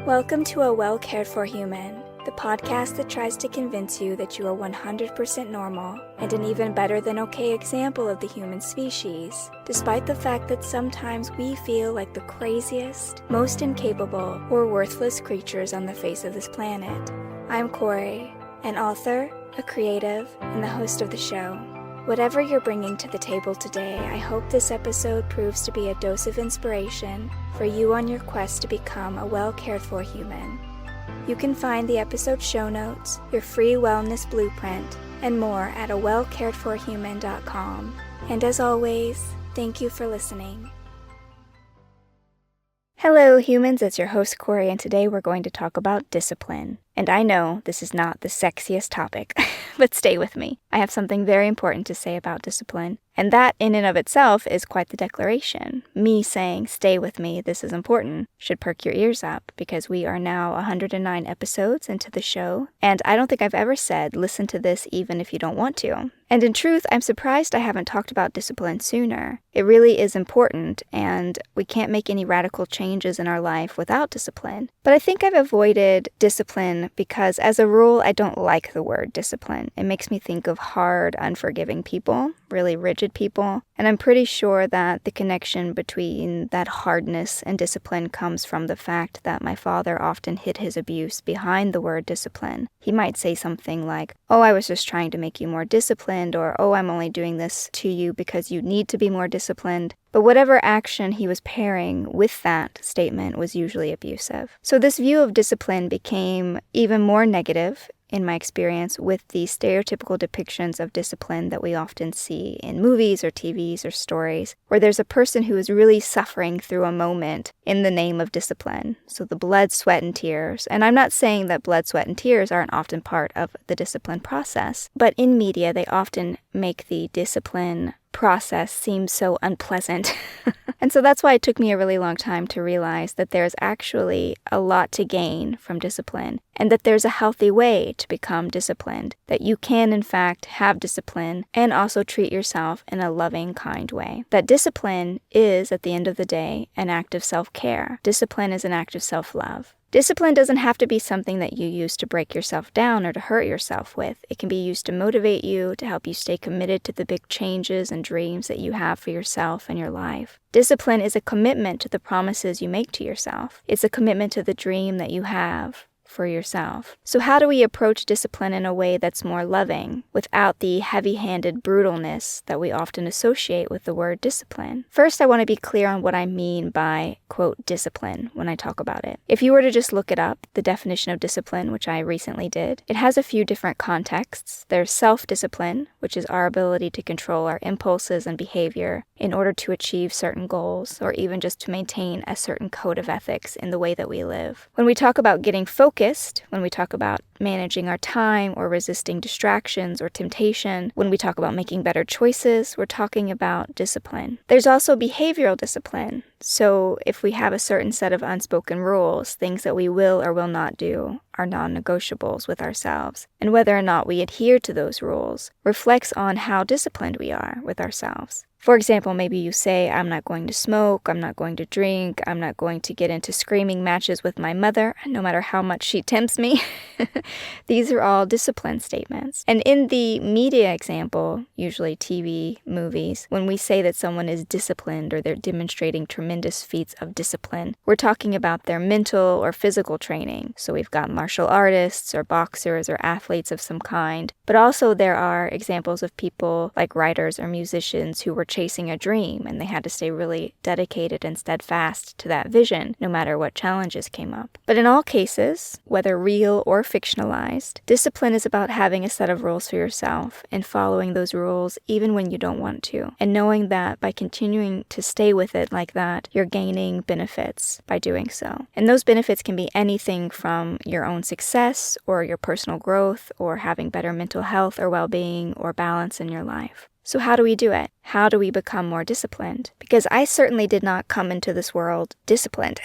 Welcome to A Well Cared For Human, the podcast that tries to convince you that you are 100% normal and an even better than okay example of the human species, despite the fact that sometimes we feel like the craziest, most incapable, or worthless creatures on the face of this planet. I'm Kory, an author, a creative, and the host of the show. Whatever you're bringing to the table today, I hope this episode proves to be a dose of inspiration for you on your quest to become a well-cared-for human. You can find the episode show notes, your free wellness blueprint, and more at awellcaredforhuman.com. And as always, thank you for listening. Hello humans, it's your host Kory, and today we're going to talk about discipline. And I know this is not the sexiest topic, but stay with me. I have something very important to say about discipline. And that in and of itself is quite the declaration. Me saying, stay with me, this is important, should perk your ears up, because we are now 109 episodes into the show, and I don't think I've ever said, listen to this even if you don't want to. And in truth, I'm surprised I haven't talked about discipline sooner. It really is important, and we can't make any radical changes in our life without discipline. But I think I've avoided discipline because, as a rule, I don't like the word discipline. It makes me think of hard, unforgiving people, really rigid people, and I'm pretty sure that the connection between that hardness and discipline comes from the fact that my father often hid his abuse behind the word discipline. He might say something like, oh, I was just trying to make you more disciplined, or oh, I'm only doing this to you because you need to be more disciplined. But whatever action he was pairing with that statement was usually abusive. So this view of discipline became even more negative in my experience with the stereotypical depictions of discipline that we often see in movies or TVs or stories, where there's a person who is really suffering through a moment in the name of discipline. So the blood, sweat, and tears. And I'm not saying that blood, sweat, and tears aren't often part of the discipline process, but in media they often make the discipline process seems so unpleasant. And so that's why it took me a really long time to realize that there's actually a lot to gain from discipline, and that there's a healthy way to become disciplined, that you can in fact have discipline and also treat yourself in a loving, kind way. That discipline is, at the end of the day, an act of self-care. Discipline is an act of self-love. Discipline doesn't have to be something that you use to break yourself down or to hurt yourself with. It can be used to motivate you, to help you stay committed to the big changes and dreams that you have for yourself and your life. Discipline is a commitment to the promises you make to yourself. It's a commitment to the dream that you have for yourself. So how do we approach discipline in a way that's more loving, without the heavy-handed brutalness that we often associate with the word discipline? First, I want to be clear on what I mean by, quote, discipline when I talk about it. If you were to just look it up, the definition of discipline, which I recently did, it has a few different contexts. There's self-discipline, which is our ability to control our impulses and behavior in order to achieve certain goals, or even just to maintain a certain code of ethics in the way that we live. When we talk about getting focused, when we talk about managing our time or resisting distractions or temptation, when we talk about making better choices, we're talking about discipline. There's also behavioral discipline. So if we have a certain set of unspoken rules, things that we will or will not do are non-negotiables with ourselves, and whether or not we adhere to those rules reflects on how disciplined we are with ourselves. For example, maybe you say, I'm not going to smoke, I'm not going to drink, I'm not going to get into screaming matches with my mother, no matter how much she tempts me. These are all discipline statements. And in the media example, usually TV, movies, when we say that someone is disciplined or they're demonstrating tremendous feats of discipline, we're talking about their mental or physical training. So we've got martial artists or boxers or athletes of some kind. But also there are examples of people like writers or musicians who were chasing a dream, and they had to stay really dedicated and steadfast to that vision, no matter what challenges came up. But in all cases, whether real or fictionalized, discipline is about having a set of rules for yourself and following those rules even when you don't want to, and knowing that by continuing to stay with it like that, you're gaining benefits by doing so. And those benefits can be anything from your own success or your personal growth or having better mental health or well-being or balance in your life. So how do we do it? How do we become more disciplined? Because I certainly did not come into this world disciplined.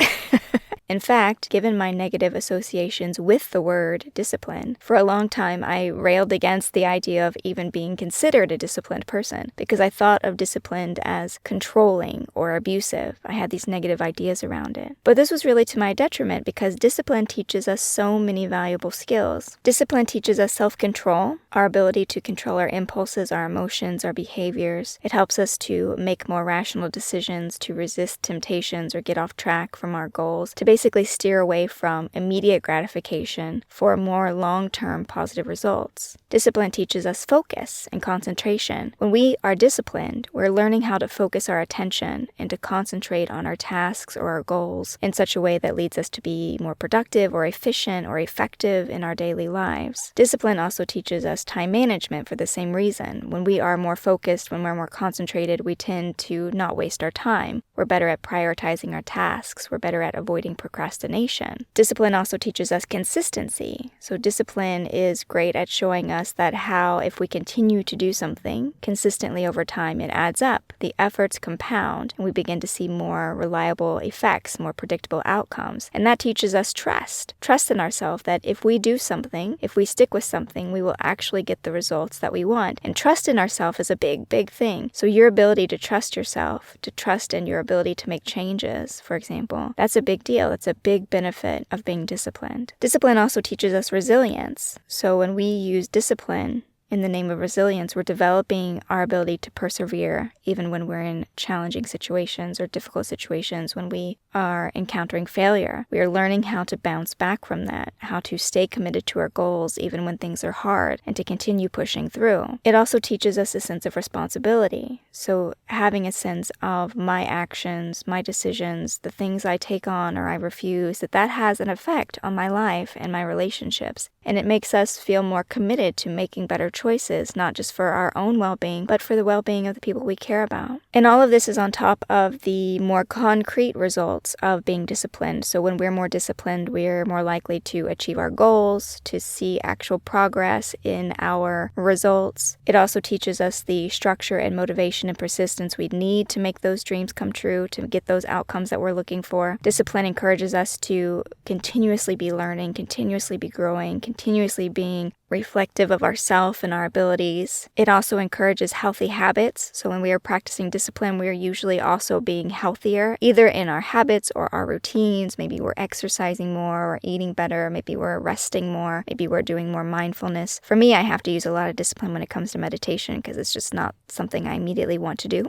In fact, given my negative associations with the word discipline, for a long time I railed against the idea of even being considered a disciplined person because I thought of disciplined as controlling or abusive. I had these negative ideas around it. But this was really to my detriment because discipline teaches us so many valuable skills. Discipline teaches us self-control, our ability to control our impulses, our emotions, our behaviors. It helps us to make more rational decisions, to resist temptations or get off track from our goals, to basically steer away from immediate gratification for more long-term positive results. Discipline teaches us focus and concentration. When we are disciplined, we're learning how to focus our attention and to concentrate on our tasks or our goals in such a way that leads us to be more productive or efficient or effective in our daily lives. Discipline also teaches us time management for the same reason. When we are more focused, when we're more concentrated, we tend to not waste our time. We're better at prioritizing our tasks. We're better at avoiding procrastination. Discipline also teaches us consistency. So discipline is great at showing us that how if we continue to do something consistently over time, it adds up. The efforts compound and we begin to see more reliable effects, more predictable outcomes. And that teaches us trust. Trust in ourselves that if we do something, if we stick with something, we will actually get the results that we want. And trust in ourselves is a big, big thing. So your ability to trust yourself, to trust in your ability to make changes, for example, that's a big deal. That's a big benefit of being disciplined. Discipline also teaches us resilience. So when we use discipline in the name of resilience, we're developing our ability to persevere even when we're in challenging situations or difficult situations, when we are encountering failure. We are learning how to bounce back from that, how to stay committed to our goals even when things are hard, and to continue pushing through. It also teaches us a sense of responsibility. So having a sense of my actions, my decisions, the things I take on or I refuse, that has an effect on my life and my relationships. And it makes us feel more committed to making better choices, not just for our own well-being, but for the well-being of the people we care about. And all of this is on top of the more concrete results of being disciplined. So when we're more disciplined, we're more likely to achieve our goals, to see actual progress in our results. It also teaches us the structure and motivation and persistence we need to make those dreams come true, to get those outcomes that we're looking for. Discipline encourages us to continuously be learning, continuously be growing, continuously being reflective of ourselves and our abilities. It also encourages healthy habits. So when we are practicing discipline, we are usually also being healthier, either in our habits or our routines. Maybe we're exercising more or eating better. Maybe we're resting more. Maybe we're doing more mindfulness. For me, I have to use a lot of discipline when it comes to meditation because it's just not something I immediately want to do.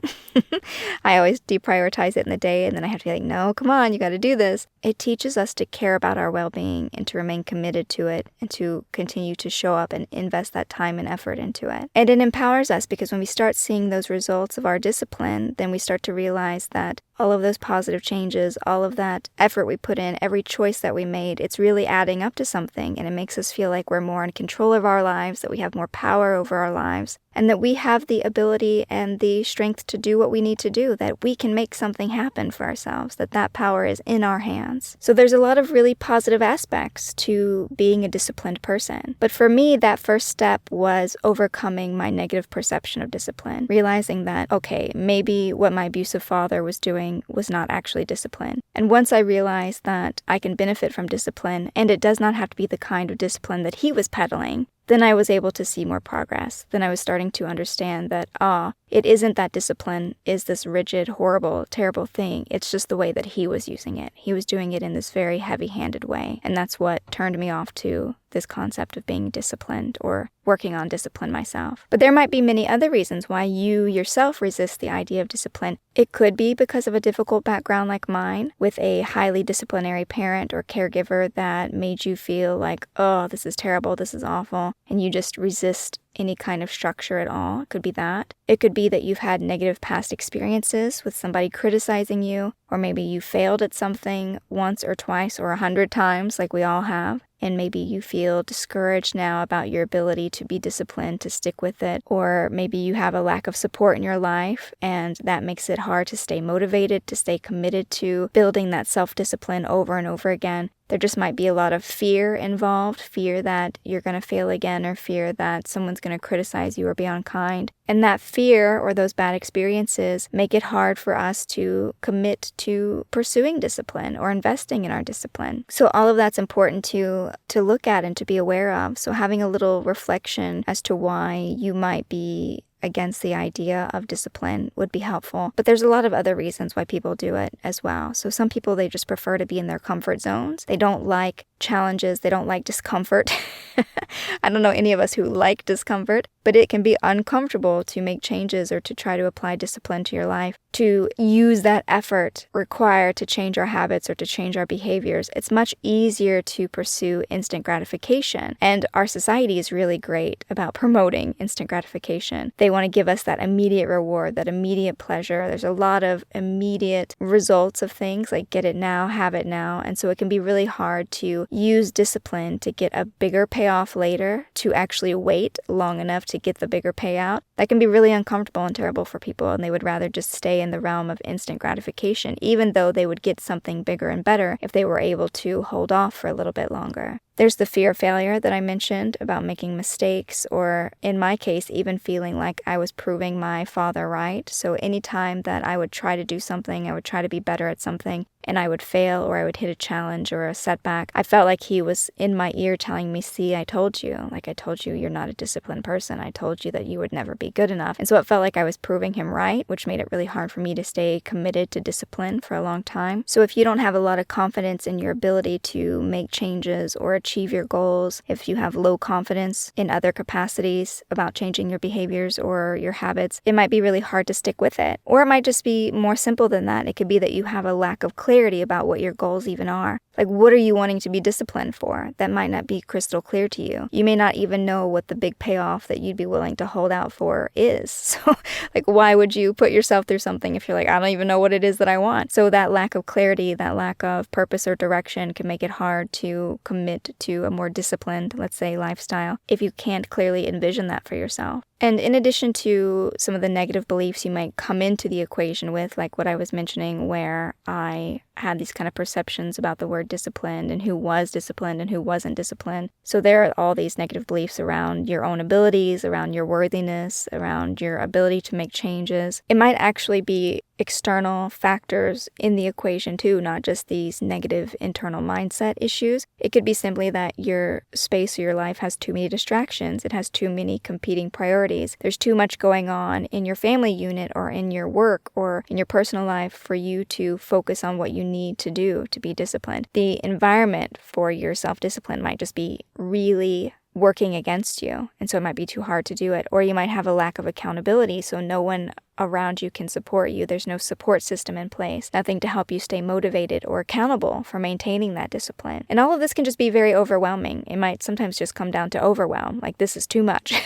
I always deprioritize it in the day and then I have to be like, no, come on, you got to do this. It teaches us to care about our well-being and to remain committed to it and to continue to show up and invest that time and effort into it. And it empowers us because when we start seeing those results of our discipline, then we start to realize that all of those positive changes, all of that effort we put in, every choice that we made, it's really adding up to something, and it makes us feel like we're more in control of our lives, that we have more power over our lives, and that we have the ability and the strength to do what we need to do, that we can make something happen for ourselves, that power is in our hands. So there's a lot of really positive aspects to being a disciplined person. But for me, that first step was overcoming my negative perception of discipline, realizing that, okay, maybe what my abusive father was doing was not actually discipline. And once I realized that I can benefit from discipline, and it does not have to be the kind of discipline that he was peddling, then I was able to see more progress. Then I was starting to understand that, it isn't that discipline is this rigid, horrible, terrible thing. It's just the way that he was using it. He was doing it in this very heavy-handed way. And that's what turned me off to this concept of being disciplined or working on discipline myself. But there might be many other reasons why you yourself resist the idea of discipline. It could be because of a difficult background like mine, with a highly disciplinary parent or caregiver that made you feel like, oh, this is terrible, this is awful, and you just resist any kind of structure at all. It could be that. It could be that you've had negative past experiences with somebody criticizing you, or maybe you failed at something once or twice or 100 times like we all have. And maybe you feel discouraged now about your ability to be disciplined, to stick with it. Or maybe you have a lack of support in your life, and that makes it hard to stay motivated, to stay committed to building that self-discipline over and over again. There just might be a lot of fear involved, fear that you're going to fail again, or fear that someone's going to criticize you or be unkind. And that fear or those bad experiences make it hard for us to commit to pursuing discipline or investing in our discipline. So all of that's important to look at and to be aware of. So having a little reflection as to why you might be against the idea of discipline would be helpful. But there's a lot of other reasons why people do it as well. So some people, they just prefer to be in their comfort zones. They don't like challenges. They don't like discomfort. I don't know any of us who like discomfort, but it can be uncomfortable to make changes or to try to apply discipline to your life, to use that effort required to change our habits or to change our behaviors. It's much easier to pursue instant gratification. And our society is really great about promoting instant gratification. They want to give us that immediate reward, that immediate pleasure. There's a lot of immediate results of things, like get it now, have it now. And so it can be really hard to use discipline to get a bigger payoff later, to actually wait long enough to get the bigger payout. That can be really uncomfortable and terrible for people, and they would rather just stay in the realm of instant gratification, even though they would get something bigger and better if they were able to hold off for a little bit longer. There's the fear of failure that I mentioned about making mistakes, or in my case, even feeling like I was proving my father right. So anytime that I would try to do something, I would try to be better at something, and I would fail or I would hit a challenge or a setback, I felt like he was in my ear telling me, see, I told you. Like, I told you you're not a disciplined person. I told you that you would never be good enough. And so it felt like I was proving him right, which made it really hard for me to stay committed to discipline for a long time. So if you don't have a lot of confidence in your ability to make changes or achieve your goals, if you have low confidence in other capacities about changing your behaviors or your habits, it might be really hard to stick with it. Or it might just be more simple than that. It could be that you have a lack of clarity about what your goals even are. Like, what are you wanting to be disciplined for? That might not be crystal clear to you. You may not even know what the big payoff that you'd be willing to hold out for is. So, like, why would you put yourself through something if you're like, I don't even know what it is that I want? So that lack of clarity, that lack of purpose or direction can make it hard to commit to a more disciplined, let's say, lifestyle if you can't clearly envision that for yourself. And in addition to some of the negative beliefs you might come into the equation with, like what I was mentioning, where I had these kind of perceptions about the word disciplined and who was disciplined and who wasn't disciplined. So there are all these negative beliefs around your own abilities, around your worthiness, around your ability to make changes. It might actually be external factors in the equation too, not just these negative internal mindset issues. It could be simply that your space or your life has too many distractions. It has too many competing priorities. There's too much going on in your family unit or in your work or in your personal life for you to focus on what you need to do to be disciplined. The environment for your self-discipline might just be really working against you, and so it might be too hard to do it. Or you might have a lack of accountability, so no one around you can support you. There's no support system in place, nothing to help you stay motivated or accountable for maintaining that discipline. And all of this can just be very overwhelming. It might sometimes just come down to overwhelm, like this is too much.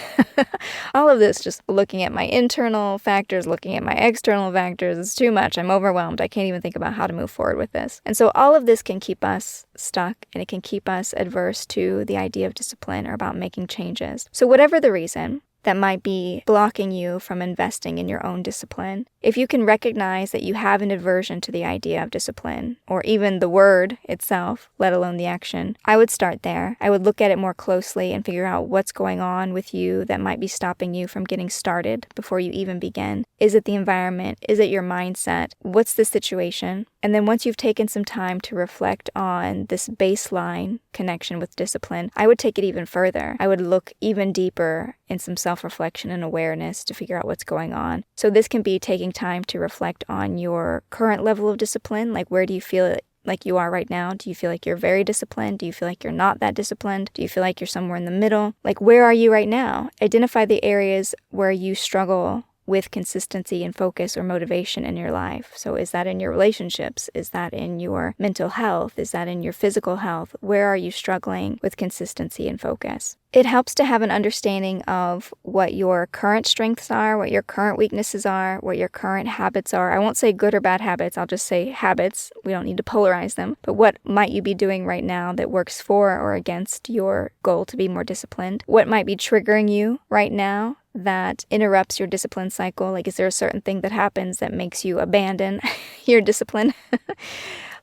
All of this, just looking at my internal factors, looking at my external factors, it's too much. I'm overwhelmed. I can't even think about how to move forward with this. And so all of this can keep us stuck, and it can keep us adverse to the idea of discipline or about making changes. So whatever the reason that might be blocking you from investing in your own discipline, if you can recognize that you have an aversion to the idea of discipline, or even the word itself, let alone the action, I would start there. I would look at it more closely and figure out what's going on with you that might be stopping you from getting started before you even begin. Is it the environment? Is it your mindset? What's the situation? And then once you've taken some time to reflect on this baseline connection with discipline, I would take it even further. I would look even deeper in some self-reflection and awareness to figure out what's going on. So this can be taking time to reflect on your current level of discipline, like where do you feel like you are right now? Do you feel like you're very disciplined? Do you feel like you're not that disciplined? Do you feel like you're somewhere in the middle? Like, where are you right now? Identify the areas where you struggle with consistency and focus or motivation in your life. So is that in your relationships? Is that in your mental health? Is that in your physical health? Where are you struggling with consistency and focus? It helps to have an understanding of what your current strengths are, what your current weaknesses are, what your current habits are. I won't say good or bad habits, I'll just say habits. We don't need to polarize them. But what might you be doing right now that works for or against your goal to be more disciplined? What might be triggering you right now that interrupts your discipline cycle? Like, is there a certain thing that happens that makes you abandon your discipline?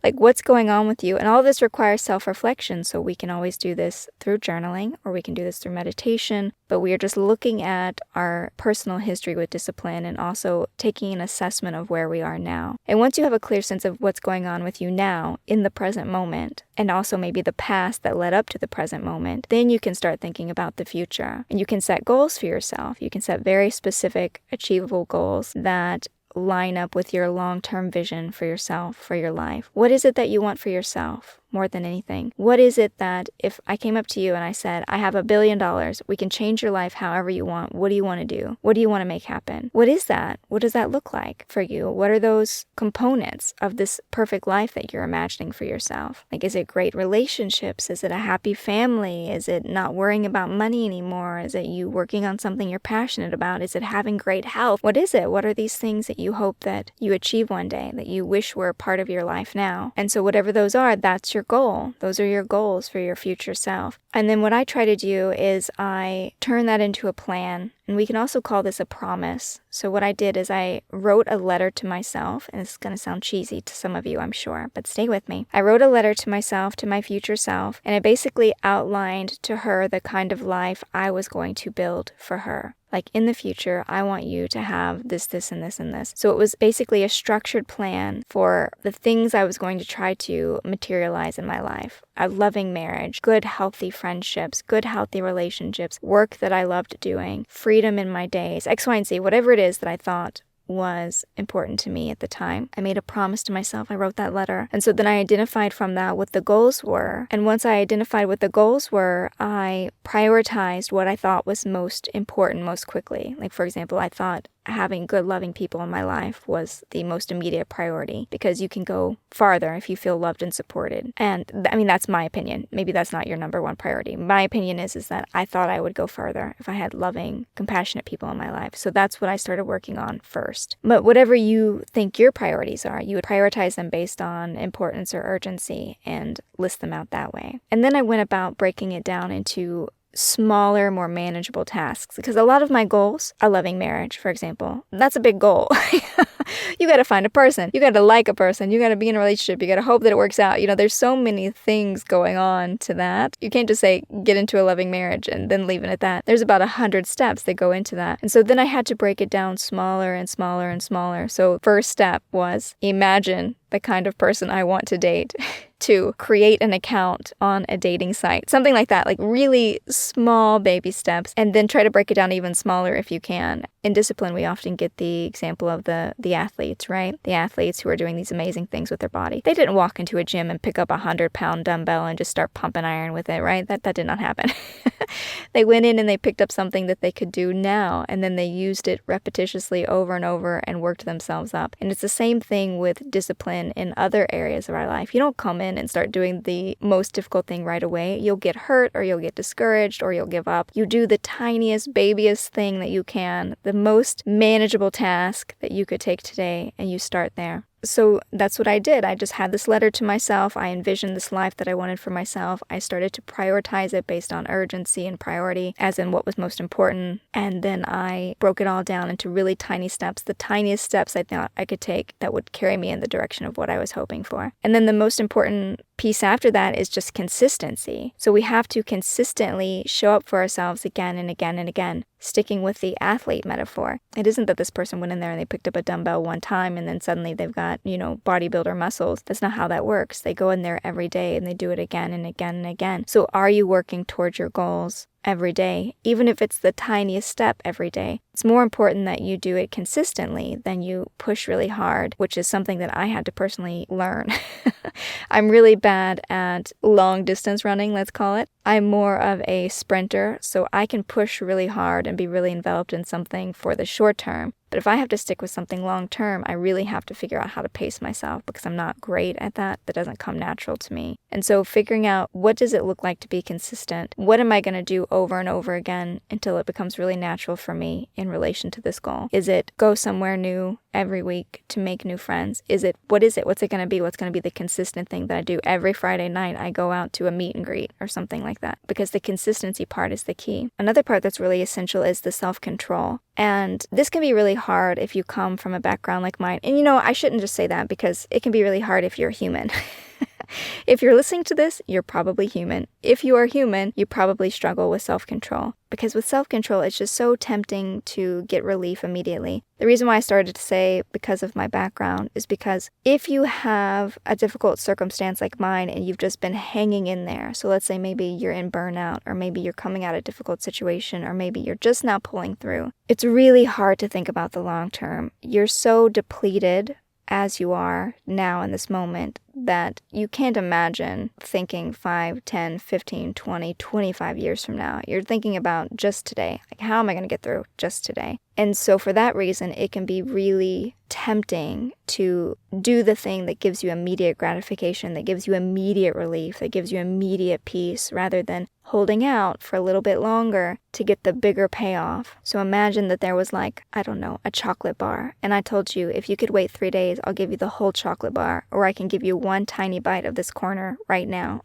Like, what's going on with you? And all this requires self-reflection, so we can always do this through journaling, or we can do this through meditation, but we are just looking at our personal history with discipline and also taking an assessment of where we are now. And once you have a clear sense of what's going on with you now in the present moment, and also maybe the past that led up to the present moment, then you can start thinking about the future. And you can set goals for yourself. You can set very specific, achievable goals that line up with your long-term vision for yourself, for your life. What is it that you want for yourself more than anything? What is it that if I came up to you and I said, I have $1 billion, we can change your life however you want. What do you want to do? What do you want to make happen? What is that? What does that look like for you? What are those components of this perfect life that you're imagining for yourself? Like, is it great relationships? Is it a happy family? Is it not worrying about money anymore? Is it you working on something you're passionate about? Is it having great health? What is it? What are these things that you hope that you achieve one day, that you wish were a part of your life now? And so whatever those are, that's your goal. Those are your goals for your future self. And then what I try to do is I turn that into a plan. And we can also call this a promise. So what I did is I wrote a letter to myself, and it's going to sound cheesy to some of you, I'm sure, but stay with me. I wrote a letter to myself, to my future self, and I basically outlined to her the kind of life I was going to build for her. Like, in the future, I want you to have this, this, and this, and this. So it was basically a structured plan for the things I was going to try to materialize in my life. A loving marriage, good, healthy friendships, good, healthy relationships, work that I loved doing, freedom in my days, X, Y, and Z, whatever it is that I thought was important to me at the time. I made a promise to myself. I wrote that letter. And so then I identified from that what the goals were. And once I identified what the goals were, I prioritized what I thought was most important most quickly. Like, for example, I thought having good, loving people in my life was the most immediate priority, because you can go farther if you feel loved and supported. And I mean, that's my opinion. Maybe that's not your number one priority. My opinion is that I thought I would go farther if I had loving, compassionate people in my life. So that's what I started working on first. But whatever you think your priorities are, you would prioritize them based on importance or urgency and list them out that way. And then I went about breaking it down into smaller, more manageable tasks, because a lot of my goals, a loving marriage, for example, that's a big goal. You got to find a person. You got to like a person. You got to be in a relationship. You got to hope that it works out. You know, there's so many things going on to that. You can't just say, get into a loving marriage and then leave it at that. There's about 100 steps that go into that. And so then I had to break it down smaller and smaller and smaller. So first step was imagine the kind of person I want to date. 2, create an account on a dating site. Something like that, like really small baby steps, and then try to break it down even smaller if you can. In discipline, we often get the example of the athletes, right? The athletes who are doing these amazing things with their body. They didn't walk into a gym and pick up a 100-pound dumbbell and just start pumping iron with it, right? That did not happen. They went in and they picked up something that they could do now, and then they used it repetitiously over and over and worked themselves up. And it's the same thing with discipline in other areas of our life. You don't come in and start doing the most difficult thing right away. You'll get hurt, or you'll get discouraged, or you'll give up. You do the tiniest, babyest thing that you can, the most manageable task that you could take today, and you start there. So that's what I did. I just had this letter to myself. I envisioned this life that I wanted for myself. I started to prioritize it based on urgency and priority, as in what was most important. And then I broke it all down into really tiny steps, the tiniest steps I thought I could take that would carry me in the direction of what I was hoping for. And then the most important piece after that is just consistency. So we have to consistently show up for ourselves again and again and again. Sticking with the athlete metaphor, it isn't that this person went in there and they picked up a dumbbell one time and then suddenly they've got, bodybuilder muscles. That's not how that works. They go in there every day and they do it again and again and again. So are you working towards your goals every day, even if it's the tiniest step every day? It's more important that you do it consistently than you push really hard, which is something that I had to personally learn. I'm really bad at long distance running, let's call it. I'm more of a sprinter, so I can push really hard and be really enveloped in something for the short term. But if I have to stick with something long term, I really have to figure out how to pace myself, because I'm not great at that. That doesn't come natural to me. And so figuring out, what does it look like to be consistent? What am I going to do over and over again until it becomes really natural for me in relation to this goal? Is it go somewhere new every week to make new friends? What is it? What's it going to be? What's going to be the consistent thing that I do? Every Friday night, I go out to a meet and greet or something like that, because the consistency part is the key. Another part that's really essential is the self-control. And this can be really hard if you come from a background like mine. And I shouldn't just say that, because it can be really hard if you're human. If you're listening to this, you're probably human. If you are human, you probably struggle with self-control. Because with self-control, it's just so tempting to get relief immediately. The reason why I started to say because of my background is because if you have a difficult circumstance like mine and you've just been hanging in there, so let's say maybe you're in burnout, or maybe you're coming out of a difficult situation, or maybe you're just now pulling through, it's really hard to think about the long term. You're so depleted as you are now in this moment that you can't imagine thinking 5, 10, 15, 20, 25 years from now. You're thinking about just today. Like, how am I going to get through just today? And so for that reason, it can be really tempting to do the thing that gives you immediate gratification, that gives you immediate relief, that gives you immediate peace, rather than holding out for a little bit longer to get the bigger payoff. So imagine that there was a chocolate bar, and I told you, if you could wait 3 days, I'll give you the whole chocolate bar, or I can give you one tiny bite of this corner right now.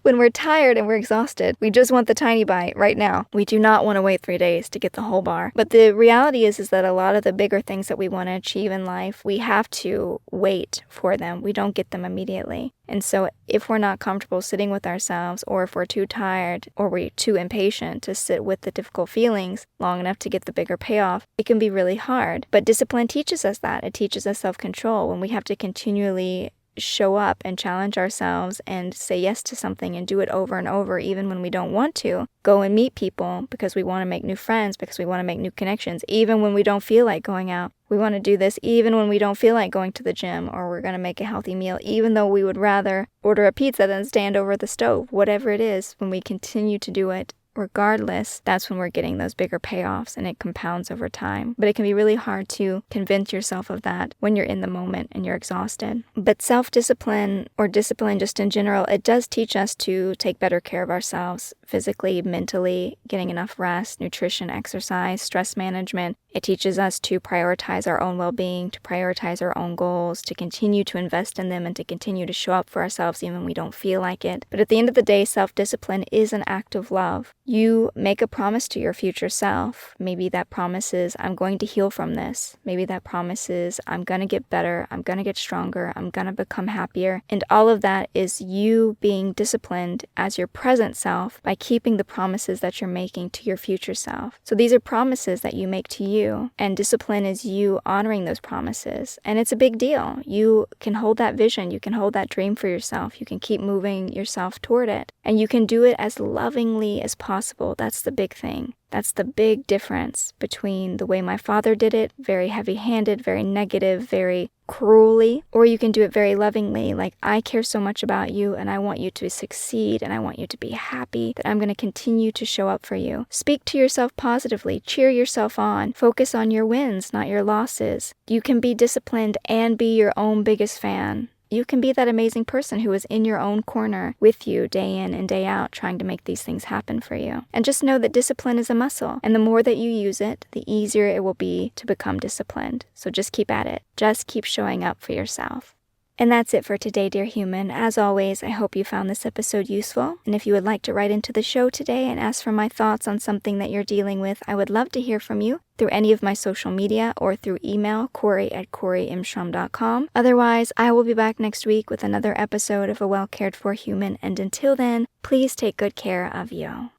When we're tired and we're exhausted, we just want the tiny bite right now. We do not want to wait 3 days to get the whole bar. But the reality is that a lot of the bigger things that we want to achieve in life, we have to wait for them. We don't get them immediately. And so if we're not comfortable sitting with ourselves, or if we're too tired, or we're too impatient to sit with the difficult feelings long enough to get the bigger payoff, it can be really hard. But discipline teaches us that. It teaches us self-control when we have to continually show up and challenge ourselves and say yes to something and do it over and over, even when we don't want to. Go and meet people because we want to make new friends, because we want to make new connections, even when we don't feel like going out. We want to do this even when we don't feel like going to the gym, or we're going to make a healthy meal, even though we would rather order a pizza than stand over the stove. Whatever it is, when we continue to do it, regardless, that's when we're getting those bigger payoffs, and it compounds over time. But it can be really hard to convince yourself of that when you're in the moment and you're exhausted. But self-discipline, or discipline just in general, it does teach us to take better care of ourselves physically, mentally, getting enough rest, nutrition, exercise, stress management. It teaches us to prioritize our own well-being, to prioritize our own goals, to continue to invest in them, and to continue to show up for ourselves even when we don't feel like it. But at the end of the day, self-discipline is an act of love. You make a promise to your future self. Maybe that promise is, I'm going to heal from this. Maybe that promise is, I'm going to get better, I'm going to get stronger, I'm going to become happier. And all of that is you being disciplined as your present self by keeping the promises that you're making to your future self. So these are promises that you make to you, and discipline is you honoring those promises. And it's a big deal. You can hold that vision, you can hold that dream for yourself, you can keep moving yourself toward it, and you can do it as lovingly as possible. That's the big thing. That's the big difference between the way my father did it, very heavy-handed, very negative, very cruelly, or you can do it very lovingly, like, I care so much about you and I want you to succeed and I want you to be happy that I'm going to continue to show up for you. Speak to yourself positively, cheer yourself on, focus on your wins, not your losses. You can be disciplined and be your own biggest fan. You can be that amazing person who is in your own corner with you day in and day out trying to make these things happen for you. And just know that discipline is a muscle, and the more that you use it, the easier it will be to become disciplined. So just keep at it. Just keep showing up for yourself. And that's it for today, dear human. As always, I hope you found this episode useful. And if you would like to write into the show today and ask for my thoughts on something that you're dealing with, I would love to hear from you through any of my social media or through email, Kory@KoryMstrom.com. Otherwise, I will be back next week with another episode of A Well Cared For Human. And until then, please take good care of you.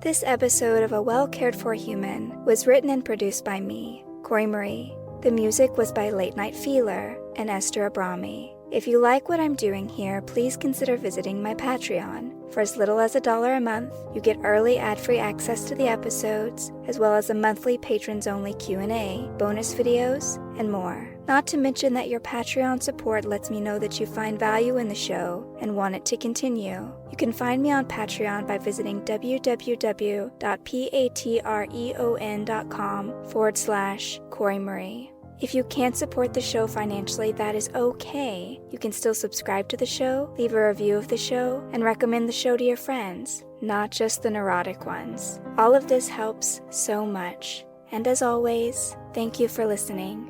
This episode of A Well Cared For Human was written and produced by me, Kory Marie. The music was by Late Night Feeler and Esther Abrami. If you like what I'm doing here, please consider visiting my Patreon. For as little as $1 a month, you get early ad-free access to the episodes, as well as a monthly patrons-only Q&A, bonus videos, and more. Not to mention that your Patreon support lets me know that you find value in the show and want it to continue. You can find me on Patreon by visiting www.patreon.com/Kory Marie. If you can't support the show financially, that is okay. You can still subscribe to the show, leave a review of the show, and recommend the show to your friends, not just the neurotic ones. All of this helps so much. And as always, thank you for listening.